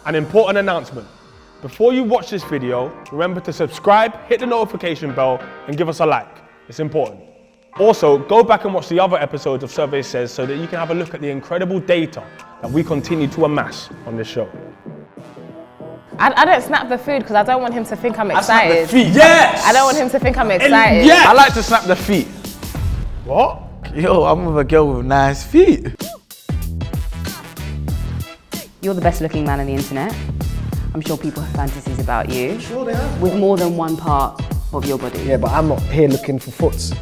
An important announcement. Before you watch this video, remember to subscribe, hit the notification bell, and give us a like. It's important. Also, go back and watch the other episodes of Survey Says so that you can have a look at the incredible data that we continue to amass on this show. I don't snap the food because I don't want him to think I'm excited. I snap the feet. Yes! I don't want him to think I'm excited. Yes! I like to snap the feet. What? Yo, I'm with a girl with nice feet. You're the best looking man on the internet. I'm sure people have fantasies about you. Sure they have. With more than one part of your body. Yeah, but I'm not here looking for foots.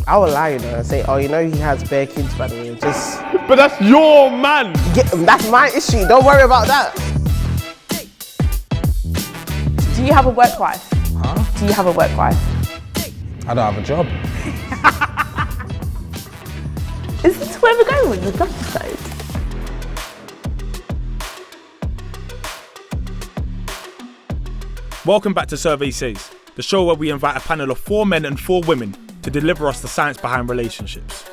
I would lie, you know, and say, oh, you know, he has bare kids, by the way, just... But that's your man! That's my issue, don't worry about that. Do you have a work wife? Huh? Do you have a work wife? I don't have a job. Is this where we're going with this episode? Welcome back to Survey Says, the show where we invite a panel of 4 men and 4 women to deliver us the science behind relationships.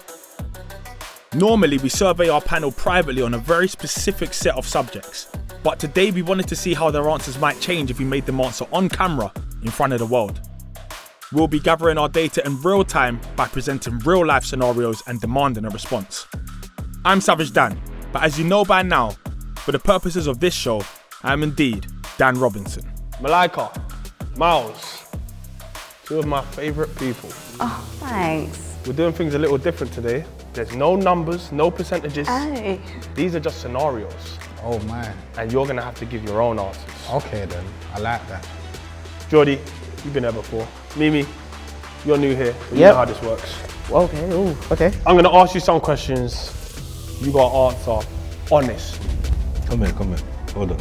Normally, we survey our panel privately on a very specific set of subjects, but today we wanted to see how their answers might change if we made them answer on camera in front of the world. We'll be gathering our data in real time by presenting real life scenarios and demanding a response. I'm Savage Dan, but as you know by now, for the purposes of this show, I am indeed Dan Robinson. Malaika, Miles, 2 of my favourite people. Oh, thanks. We're doing things a little different today. There's no numbers, no percentages. Hey. These are just scenarios. Oh man. And you're gonna have to give your own answers. Okay then, I like that. Jordy, you've been there before. Mimi, you're new here, so you Yep. know how this works. Okay, ooh, okay. I'm gonna ask you some questions. You gotta answer honest. Come here, hold on.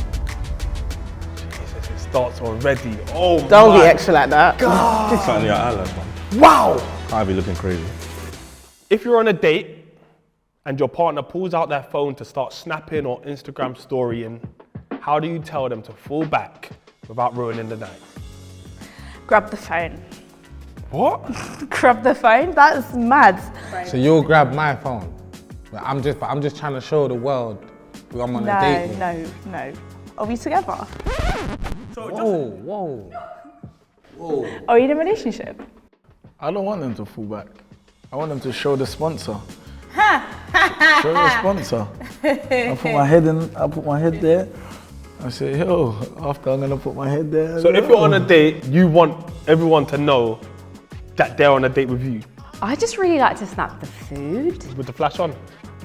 Jesus, it starts already. Oh Don't my be extra like that. Certainly your eyelash, man. Wow! Can't be looking crazy. If you're on a date and your partner pulls out their phone to start snapping or Instagram storying, how do you tell them to fall back without ruining the night? Grab the phone. What? Grab the phone? That's mad. So you'll grab my phone. But I'm just trying to show the world who I'm on a date with. No. Are we together? Whoa. Are we in a relationship? I don't want them to fall back. I want them to show the sponsor. Show the sponsor. I put my head there. I say, yo, after I'm gonna put my head there. So if you're on a date, you want everyone to know that they're on a date with you, I just really like to snap the food. with the flash on.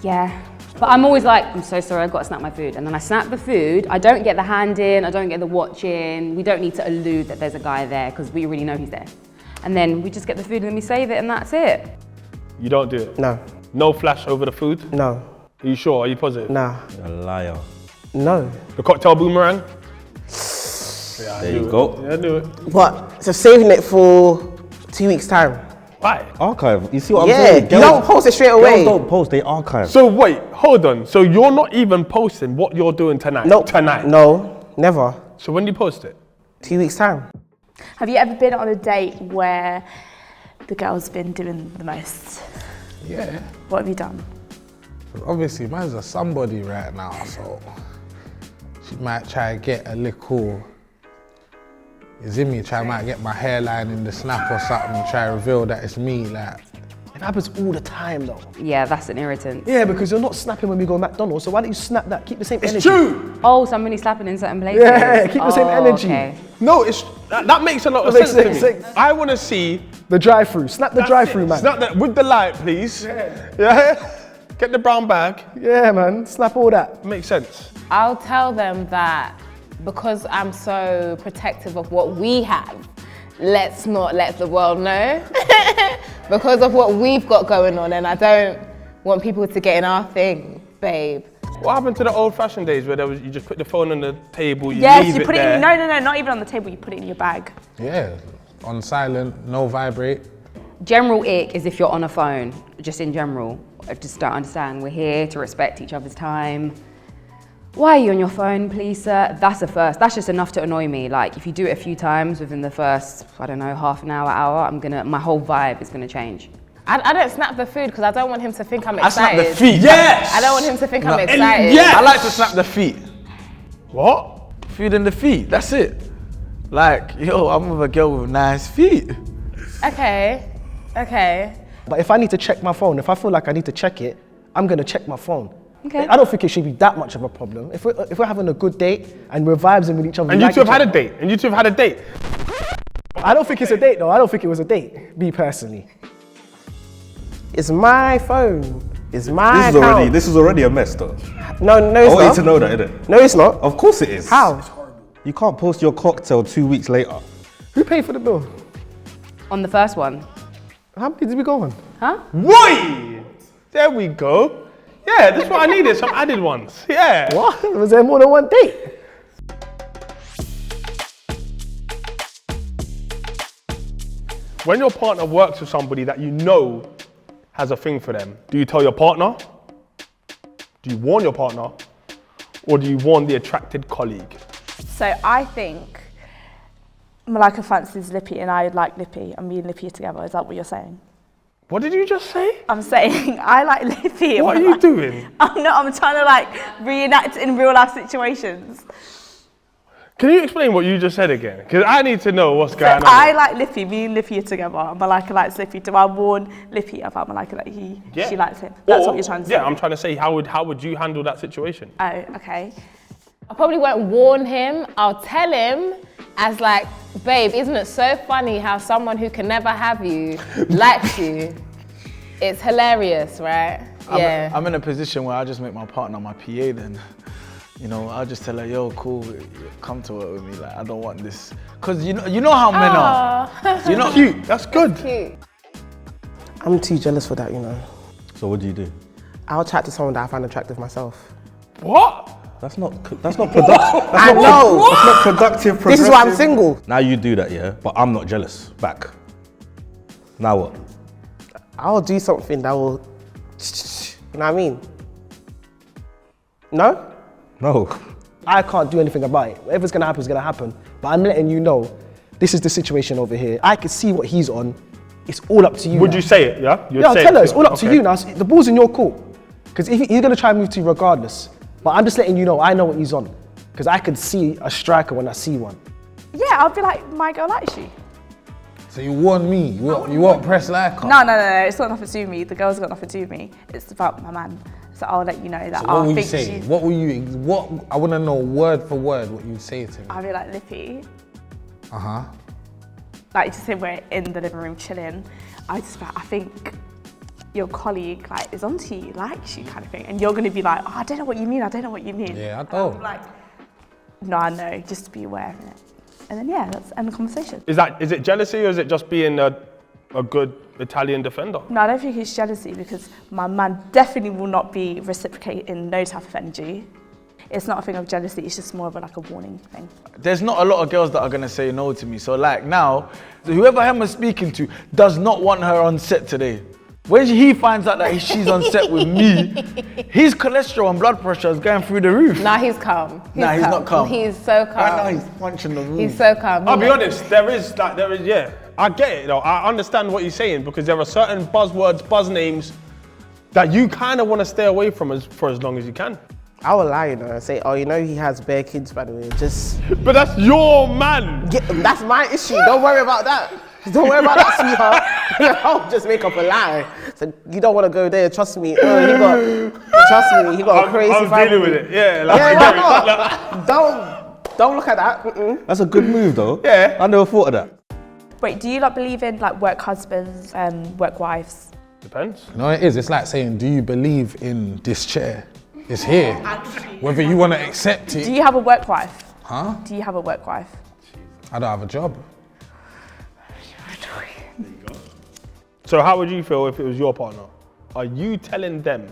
Yeah. But I'm always like, I'm so sorry, I've got to snap my food. And then I snap the food. I don't get the hand in, I don't get the watch in. We don't need to allude that there's a guy there because we already know he's there. And then we just get the food and then we save it and that's it. You don't do it? No, No flash over the food? no, Are you sure? Are you positive? nah, You're a liar. no. The cocktail boomerang? There you go. Yeah, I knew it. What? So saving it for 2 weeks' time? Why? Archive. You see what I'm Yeah, saying? you don't post it straight away. Girls don't post, they archive. So wait, hold on. So you're not even posting what you're doing tonight? Nope. Tonight? No, never. So when do you post it? 2 weeks' time. Have you ever been on a date where the girl's been doing the most? Yeah. What have you done? Obviously, man's a somebody right now, so she might try to get a little, might get my hairline in the snap or something, try to reveal that it's me, like. It happens all the time though. Yeah, that's an irritant. Yeah, because you're not snapping when we go to McDonald's, so why don't you snap that? Keep the same energy. It's true! Oh, somebody slapping in certain places. Yeah, keep the same Oh, energy. Okay. No, that makes a lot of That sense makes to me. sense. I want to see... The drive-through. Snap the drive-through, man. Snap that with the light, please. Yeah? Get the brown bag. Yeah, man. Snap all that. Makes sense. I'll tell them that because I'm so protective of what we have, let's not let the world know because of what we've got going on, and I don't want people to get in our thing, babe. What happened to the old-fashioned days where you just put the phone on the table, you Yes, leave you it put it there? in, no, not even on the table, you put it in your bag. Yeah, on silent, no vibrate. General ick is if you're on a phone, just in general. I just don't understand. We're here to respect each other's time. Why are you on your phone, please, sir? That's a first. That's just enough to annoy me. Like, if you do it a few times within the first, I don't know, half an hour, my whole vibe is gonna change. I don't snap the food because I don't want him to think I'm I snap excited. the feet. Yes! I don't want him to think I'm excited. Yeah! I like to snap the feet. What? Feet in the feet, that's it. Like, yo, I'm with a girl with nice feet. Okay. But if I need to check my phone, if I feel like I need to check it, I'm gonna check my phone. Okay. I don't think it should be that much of a problem. If we're having a good date and we're vibing with each other. And you two have had a date. I don't think it's a date though. I don't think it was a date, me personally. It's my phone. It's my account. This is already a mess, though. No, I it's want you not. to know that, innit? No, it's not. Of course it is. How? You can't post your cocktail 2 weeks later. Who paid for the bill? On the first one. How many did we go on? Huh? Boy! There we go. Yeah, that's what I needed, some added ones. Yeah. What? Was there more than one date? When your partner works with somebody that you know has a thing for them, do you tell your partner? Do you warn your partner? Or do you warn the attracted colleague? So I think Malaika fancies Lippy and I like Lippy and me and Lippy are together. Is that what you're saying? What did you just say? I'm saying I like Lippy. What are you doing? I'm trying to like reenact in real life situations. Can you explain what you just said again? Because I need to know what's So going on. I like Lippy, me and Lippy are together. And Malaika likes Lippy. Do I warn Lippy about Malaika that she likes him? That's what you're trying to say. Yeah, I'm trying to say how would you handle that situation? Oh, okay. I probably won't warn him. I'll tell him as like, babe, isn't it so funny how someone who can never have you likes you? It's hilarious, right? Yeah. I'm in a position where I just make my partner my PA then. You know, I'll just tell her, yo, cool, come to work with me. Like, I don't want this. Because you know how men are. You're not cute. That's good. Cute. I'm too jealous for that, you know. So what do you do? I'll chat to someone that I find attractive myself. What? That's not productive. I know. That's not productive. This is why I'm progressive. single. Now you do that, yeah? But I'm not jealous back. Now what? I'll do something that will, you know what I mean? No? No. I can't do anything about it. Whatever's gonna happen is gonna happen. But I'm letting you know, this is the situation over here. I can see what he's on. It's all up to you. Would now. you say it, yeah? You'd Yeah, I'll say tell it her, it's all up to okay. you now. The ball's in your court. Because he's gonna try and move to you regardless. But I'm just letting you know, I know what he's on. Because I can see a striker when I see one. Yeah, I'll be like, my girl likes you. So you warn me, you won't press like her. No, it's got nothing to do with me. The girl's got nothing to do with me. It's about my man. So I'll let you know that So what will you think say? What I want to know word for word what you say to me. I'll be like, Lippy, Uh-huh. like just say we're in the living room chilling. I think your colleague like is onto you, likes you kind of thing. And you're gonna be like, oh, I don't know what you mean. Yeah, I And I'll don't. be like, no, I know, just to be aware of it. And then yeah, let's end the conversation. Is it jealousy or is it just being a good Italian defender? No, I don't think it's jealousy because my man definitely will not be reciprocating no type of energy. It's not a thing of jealousy, it's just more of a warning thing. There's not a lot of girls that are gonna say no to me. So like now, whoever Hemah's speaking to does not want her on set today. When he finds out that she's on set with me, his cholesterol and blood pressure is going through the roof. Nah, he's calm. He's not calm. He's so calm. Right now he's punching the wall. He's so calm. I'll be honest, there is, yeah. I get it though, I understand what you're saying because there are certain buzzwords, buzz names that you kind of want to stay away from for as long as you can. I will lie, you know, and say, oh, you know he has bare kids, by the way. Just, But that's your man. that's my issue. Don't worry about that. Don't worry about that, sweetheart. I'll just make up a lie. So you don't want to go there. Trust me. He got a crazy I'm family. dealing with it, yeah. Yeah, don't look at that. Mm-mm. That's a good move, though. Yeah. I never thought of that. Wait, do you not believe in work husbands, work wives? Depends. No, it is. It's like saying, do you believe in this chair? It's here. Whether you want to accept Do it. you have a work wife? Huh? Do you have a work wife? I don't have a job. So how would you feel if it was your partner? Are you telling them,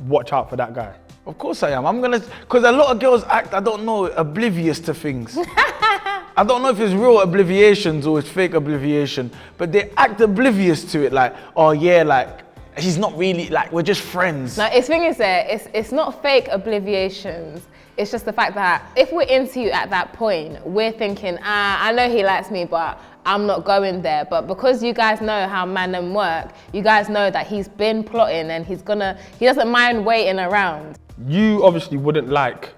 watch out for that guy? Of course I am. Because a lot of girls act, I don't know, oblivious to things. I don't know if it's real obliviations or it's fake obliviation, but they act oblivious to it. Like, oh yeah, like, He's not really, like, we're just friends. No, the thing is that it's not fake obliviations. It's just the fact that if we're into you at that point, we're thinking, I know he likes me, but I'm not going there. But because you guys know how man work, you guys know that he's been plotting and he doesn't mind waiting around. You obviously wouldn't like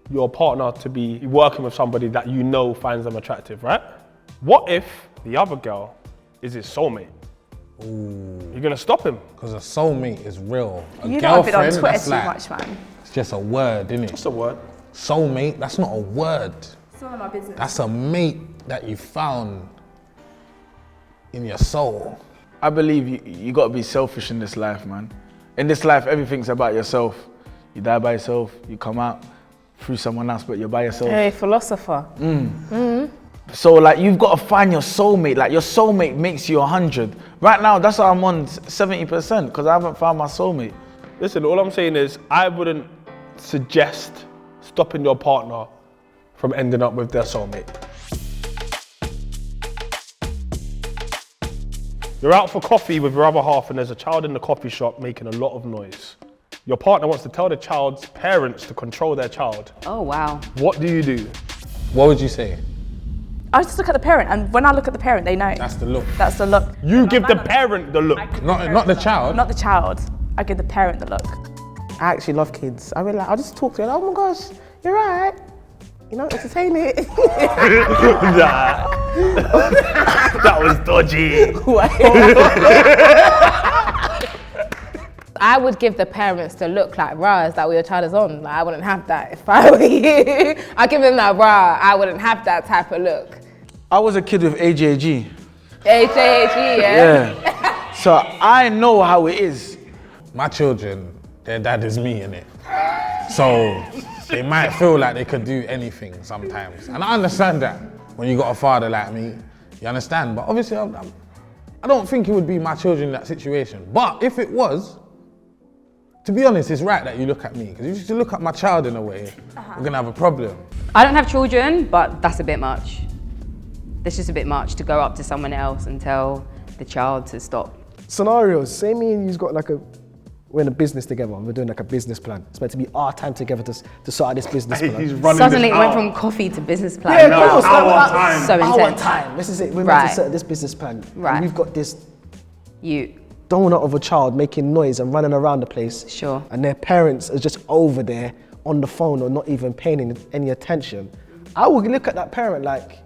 your partner to be working with somebody that you know finds them attractive, right? What if the other girl is his soulmate? Ooh. You're gonna stop him? Because a soulmate is real. You know I've been on Twitter too much, man. It's just a word, isn't it? It's a word. Soulmate, that's not a word. It's none of my business. That's a mate that you found in your soul. I believe you gotta be selfish in this life, man. In this life, everything's about yourself. You die by yourself, you come out through someone else, but you're by yourself. Hey, philosopher. So like, you've got to find your soulmate. Like, your soulmate makes you 100. Right now, that's why I'm on 70%, because I haven't found my soulmate. Listen, all I'm saying is I wouldn't suggest stopping your partner from ending up with their soulmate. You're out for coffee with your other half and there's a child in the coffee shop making a lot of noise. Your partner wants to tell the child's parents to control their child. Oh, wow. What do you do? What would you say? I just look at the parent, and when I look at the parent, they know. That's the look. That's the look. You give the parent the look. Not the child. Not the child. I give the parent the look. I actually love kids. I mean, like, I'll just talk to them. Oh my gosh, you're right. You know, entertain it. That was dodgy. I would give the parents the look like, rah, is that what your child is on? Like, I wouldn't have that if I were you. I'd give them that, rah, I wouldn't have that type of look. I was a kid with AJG. AJG, yeah? So I know how it is. My children, their dad is me, innit? So they might feel like they could do anything sometimes. And I understand that. When you got a father like me, you understand. But obviously, I don't think it would be my children in that situation. But if it was, to be honest, it's right that you look at me. Because if you look at my child in a way, we're gonna have a problem. I don't have children, but that's a bit much. It's just a bit much to go up to someone else and tell the child to stop. Scenarios, say me and you've got like we're in a business together and we're doing like a business plan. It's meant to be our time together to sort out this business plan. He's running Suddenly this it went out. from coffee to business plan. Yeah, of course. Our time. So Our intense. time. This is it. We're meant Right. to set this business plan. Right. And we've got this You. donut of a child making noise and running around the place. Sure. And their parents are just over there on the phone or not even paying any attention. I would look at that parent like,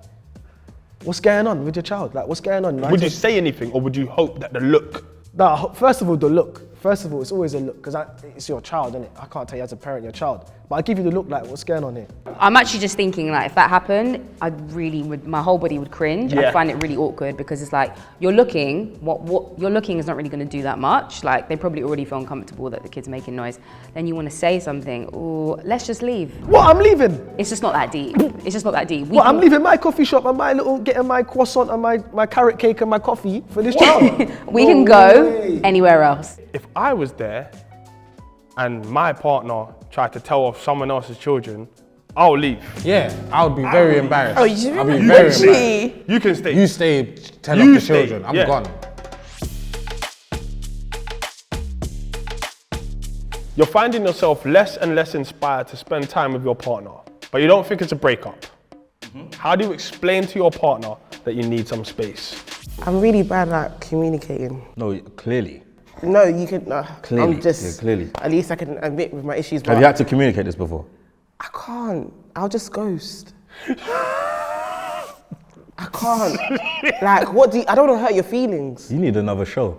what's going on with your child? Like, what's going on? Would you say anything or would you hope that the look? No, first of all, the look. First of all, it's always a look, because it's your child, isn't it? I can't tell you as a parent your child. But I give you the look like, what's going on here? I'm actually just thinking, like, if that happened, I really would, my whole body would cringe. Yeah. I'd find it really awkward because it's like, you're looking, what you're looking is not really going to do that much. Like, they probably already feel uncomfortable that the kid's making noise. Then you want to say something, or let's just leave. What, I'm leaving? It's just not that deep. It's just not that deep. What, I'm leaving my coffee shop and getting my croissant and my carrot cake and my coffee for this child? We can go anywhere else. If I was there and my partner tried to tell off someone else's children, I'll leave. Yeah, I would be very embarrassed. Oh, you I'll be really? very embarrassed. You can stay. You stay, tell You off the stay, children. I'm yeah. gone. You're finding yourself less and less inspired to spend time with your partner, but you don't think it's a breakup. How do you explain to your partner that you need some space? I'm really bad at communicating. No, clearly. No, you can. Clearly, I'm just. yeah, clearly. At least I can admit with my issues. Have But you had to communicate this before? I can't. I'll just ghost. I can't. Like, what do you, I don't want to hurt your feelings. You need another show.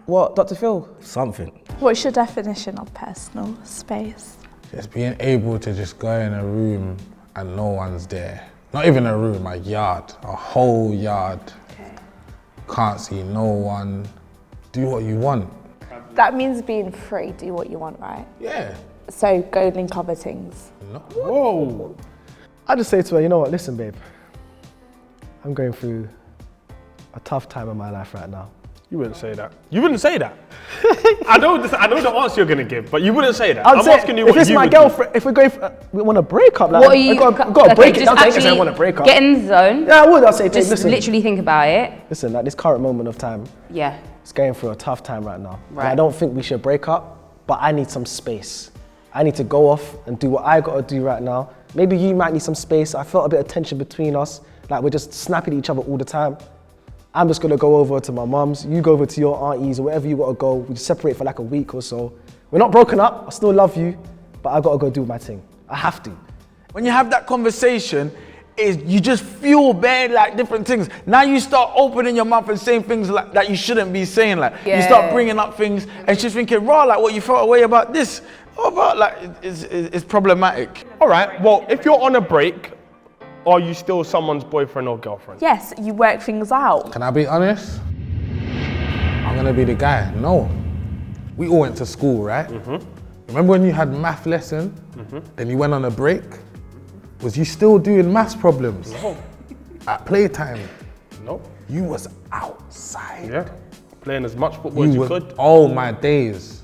What, Dr. Phil? Something. What's your definition of personal space? Just being able to just go in a room and no one's there. Not even a room, a yard, a whole yard. Okay. Can't see no one. Do what you want. That means being free, do what you want, right? Yeah. So go link other things. No. Whoa. I just say to her, you know what, listen, babe. I'm going through a tough time in my life right now. You wouldn't say that. You wouldn't say that. I know the answer you're gonna give, but you wouldn't say that. I'm say, asking you if what it's you my would girlfriend, if we're going for, we want to break up, like, What are you? gotta break it just down. I actually want to break up. Get in the zone. Yeah, I would. I'll say, babe, Just listen. literally think about it. Listen, like this current moment of time, Yeah. is going through a tough time right now. And I Right. don't think we should break up, but I need some space. I need to go off and do what I gotta do right now. Maybe you might need some space. I felt a bit of tension between us. Like we're just snapping at each other all the time. I'm just gonna go over to my mum's, you go over to your aunties or wherever you gotta go. We just separate for like a week or so. We're not broken up, I still love you, but I gotta go do my thing. I have to. When you have that conversation, you just feel bad, like different things. Now you start opening your mouth and saying things like that you shouldn't be saying. Like you start bringing up things, and she's thinking, "Raw, like what you felt away about this, about like it's problematic." All right, well, if you're on a break, are you still someone's boyfriend or girlfriend? Yes, you work things out. Can I be honest? I'm gonna be the guy. No. We all went to school, right? Remember when you had math lesson, then you went on a break? Was you still doing maths problems? No. At playtime? No. You was outside. Yeah. Playing as much football as you could. Oh my days.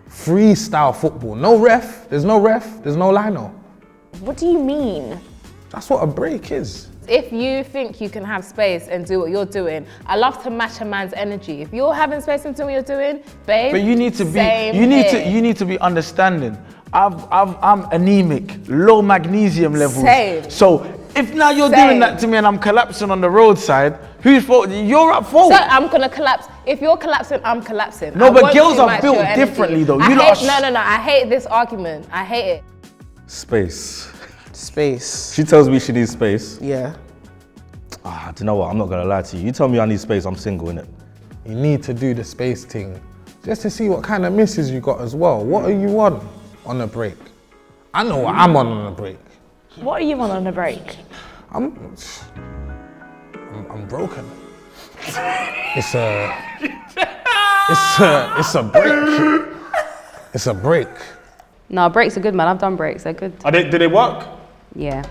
Freestyle football. No ref. There's no ref. There's no lino. What do you mean? That's what a break is. If you think you can have space and do what you're doing, I love to match a man's energy. If you're having space and doing what you're doing, babe, But you need to be, same you here. need to be understanding. I'm anemic, low magnesium levels. Same. So if now you're Same. doing that to me and I'm collapsing on the roadside, whose fault? You're at fault. So I'm gonna collapse. If you're collapsing, I'm collapsing. No, I but want girls to are match built your energy. differently, though. I You lot hate, are no. I hate this argument. I hate it. Space. Space. She tells me she needs space. Yeah. Ah, do you know what? I'm not gonna lie to you. You tell me I need space, I'm single, innit? You need to do the space thing just to see what kind of misses you got as well. What are you on a break? I know what I'm on a break. What are you on a break? I'm broken. It's a break. It's a break. No, breaks are good, man. I've done breaks. They're good. Do they work? Yeah.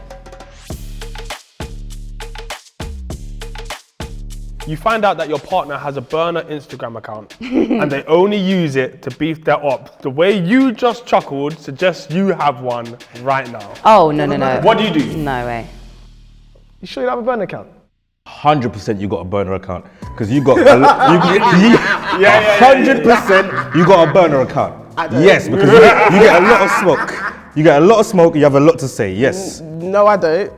You find out that your partner has a burner Instagram account and they only use it to beef their up. The way you just chuckled suggests you have one right now. Oh, no. What do you do? No way. You sure you have a burner account? 100% you got a burner account. Because you got 100% you got a burner account. Yes, because you get a lot of smoke. You get a lot of smoke, you have a lot to say, yes. No, I don't.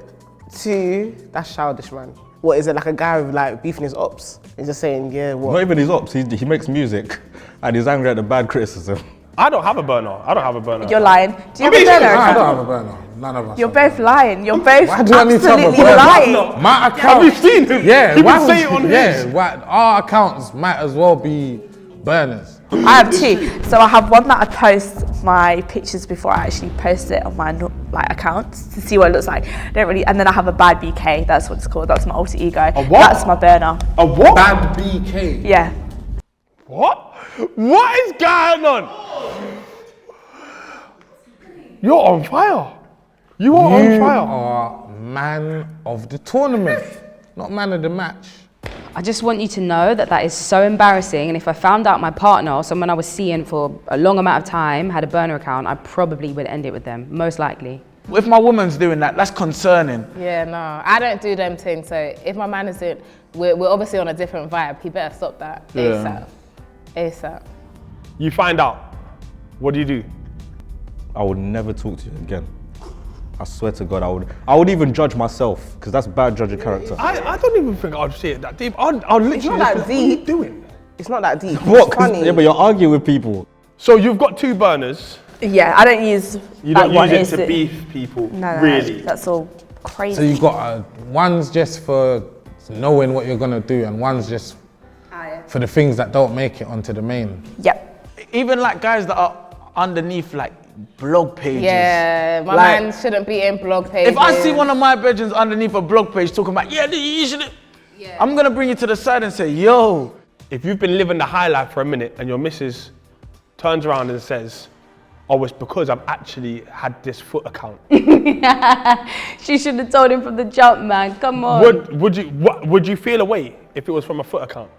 2, that's childish, man. What is it, like a guy with like beefing his ops and just saying, yeah, what? Not even his ops, he makes music and he's angry at the bad criticism. I don't have a burner. You're lying. Do you have a burner I account? don't have a burner. None of us. You're both lying. You're both Why do I need to have a absolutely burner? lying. My account. Have you seen him? Yeah, He why would say it on his. Yeah, our accounts might as well be burners. I have 2. So I have one that I post my pictures before I actually post it on my account to see what it looks like. Don't really, and then I have a bad BK. That's what it's called. That's my alter ego. A what? That's my burner. A what? Bad BK. Yeah. What? What is going on? You're on fire. You are on You fire. are man of the tournament, not man of the match. I just want you to know that that is so embarrassing. And if I found out my partner or someone I was seeing for a long amount of time had a burner account, I probably would end it with them, most likely. If my woman's doing that, that's concerning. Yeah, no, I don't do them things. So if my man is doing, we're obviously on a different vibe. He better stop that ASAP. You find out. What do you do? I would never talk to you again. I swear to God, I would even judge myself, because that's bad judging character. I don't even think I'd say it that deep. I'll literally It's not that just be like, deep. What are you doing? It's not that deep. What? It's funny. Yeah, but you're arguing with people. So you've got 2 burners. Yeah, I don't use You that don't one. use it to Is beef people, No, really. that's all crazy. So you got one's just for knowing what you're gonna do, and one's just for the things that don't make it onto the main. Yep. Even like guys that are underneath like blog pages. Yeah, my Like, man shouldn't be in blog pages. if I see one of my bedrooms underneath a blog page talking about, yeah, you should, I'm gonna bring you to the side and say, yo. If you've been living the high life for a minute and your missus turns around and says, oh, it's because I've actually had this foot account. She should have told him from the jump, man. Come on. Would you feel away if it was from a foot account?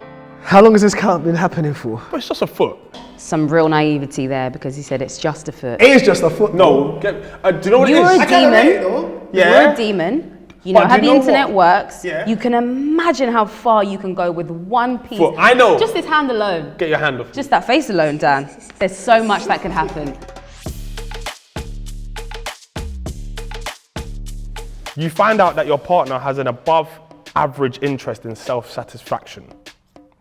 How long has this count been happening for? But it's just a foot. Some real naivety there because he said it's just a foot. It is just a foot. No. Do you know what You're it is? a demon. Yeah. You're a demon. You know But how you the know internet what? works. Yeah. You can imagine how far you can go with one piece. I know. Just this hand alone. Get your hand off. Just that face alone, Dan. There's so much that could happen. You find out that your partner has an above average interest in self-satisfaction.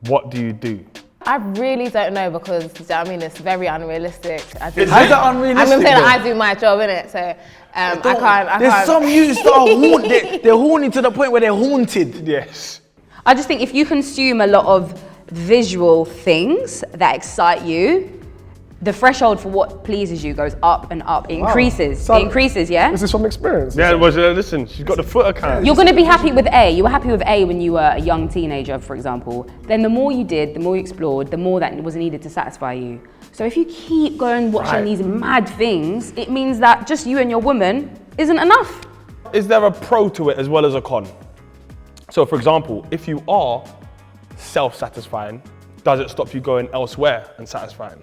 What do you do? I really don't know because, do you know what I mean, it's very unrealistic. How's that unrealistic? I'm gonna say though? that I do my job, innit? So I can't. There's some youths that are they're horny to the point where they're haunted. Yes. I just think if you consume a lot of visual things that excite you, the threshold for what pleases you goes up and up. It increases. So- It increases, yeah? This is from experience. Yeah, well, listen, she's got the foot account. You're going to be happy with A. You were happy with A when you were a young teenager, for example. Then the more you did, the more you explored, the more that was needed to satisfy you. So if you keep going watching these mad things, it means that just you and your woman isn't enough. Is there a pro to it as well as a con? So for example, if you are self-satisfying, does it stop you going elsewhere and satisfying?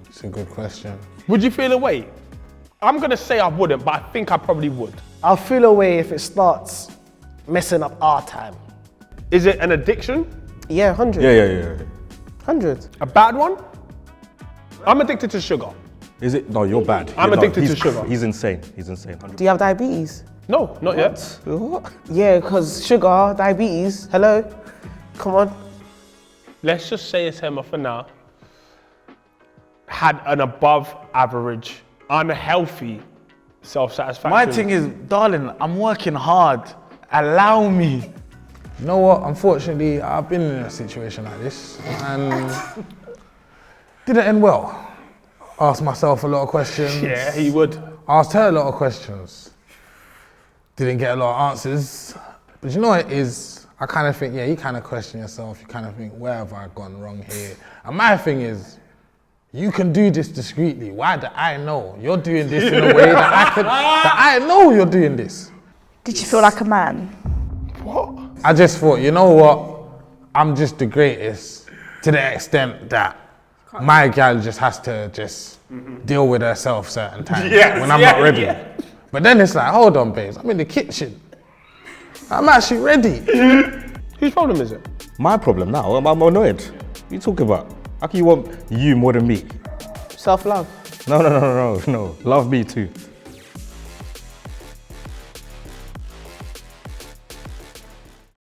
It's a good question. Would you feel away? I'm gonna say I wouldn't, but I think I probably would. I'll feel away if it starts messing up our time. Is it an addiction? Yeah, 100. Yeah. 100. A bad one? I'm addicted to sugar. Is it? No, you're bad. I'm You're not. addicted to sugar. He's insane. He's insane. Do you have diabetes? No, not yet. What? Yeah, because sugar, diabetes, hello? Come on. Let's just say it's Hemah for now. Had an above average, unhealthy self-satisfaction. My thing is, darling, I'm working hard. Allow me. You know what? Unfortunately, I've been in a situation like this and didn't end well. Asked myself a lot of questions. Yeah, he would. Asked her a lot of questions. Didn't get a lot of answers. But you know what it is? I kind of think, yeah, you kind of question yourself. You kind of think, where have I gone wrong here? And my thing is, you can do this discreetly. Why do I know you're doing this in a way that I know you're doing this? Did you feel like a man? What? I just thought, you know what? I'm just the greatest to the extent that my gal just has to just deal with herself certain times when I'm not ready. Yeah. But then it's like, hold on, babes, I'm in the kitchen. I'm actually ready. Whose problem is it? My problem now. I'm annoyed. What are you talking about? How can you want you more than me? Self-love. No. Love me too.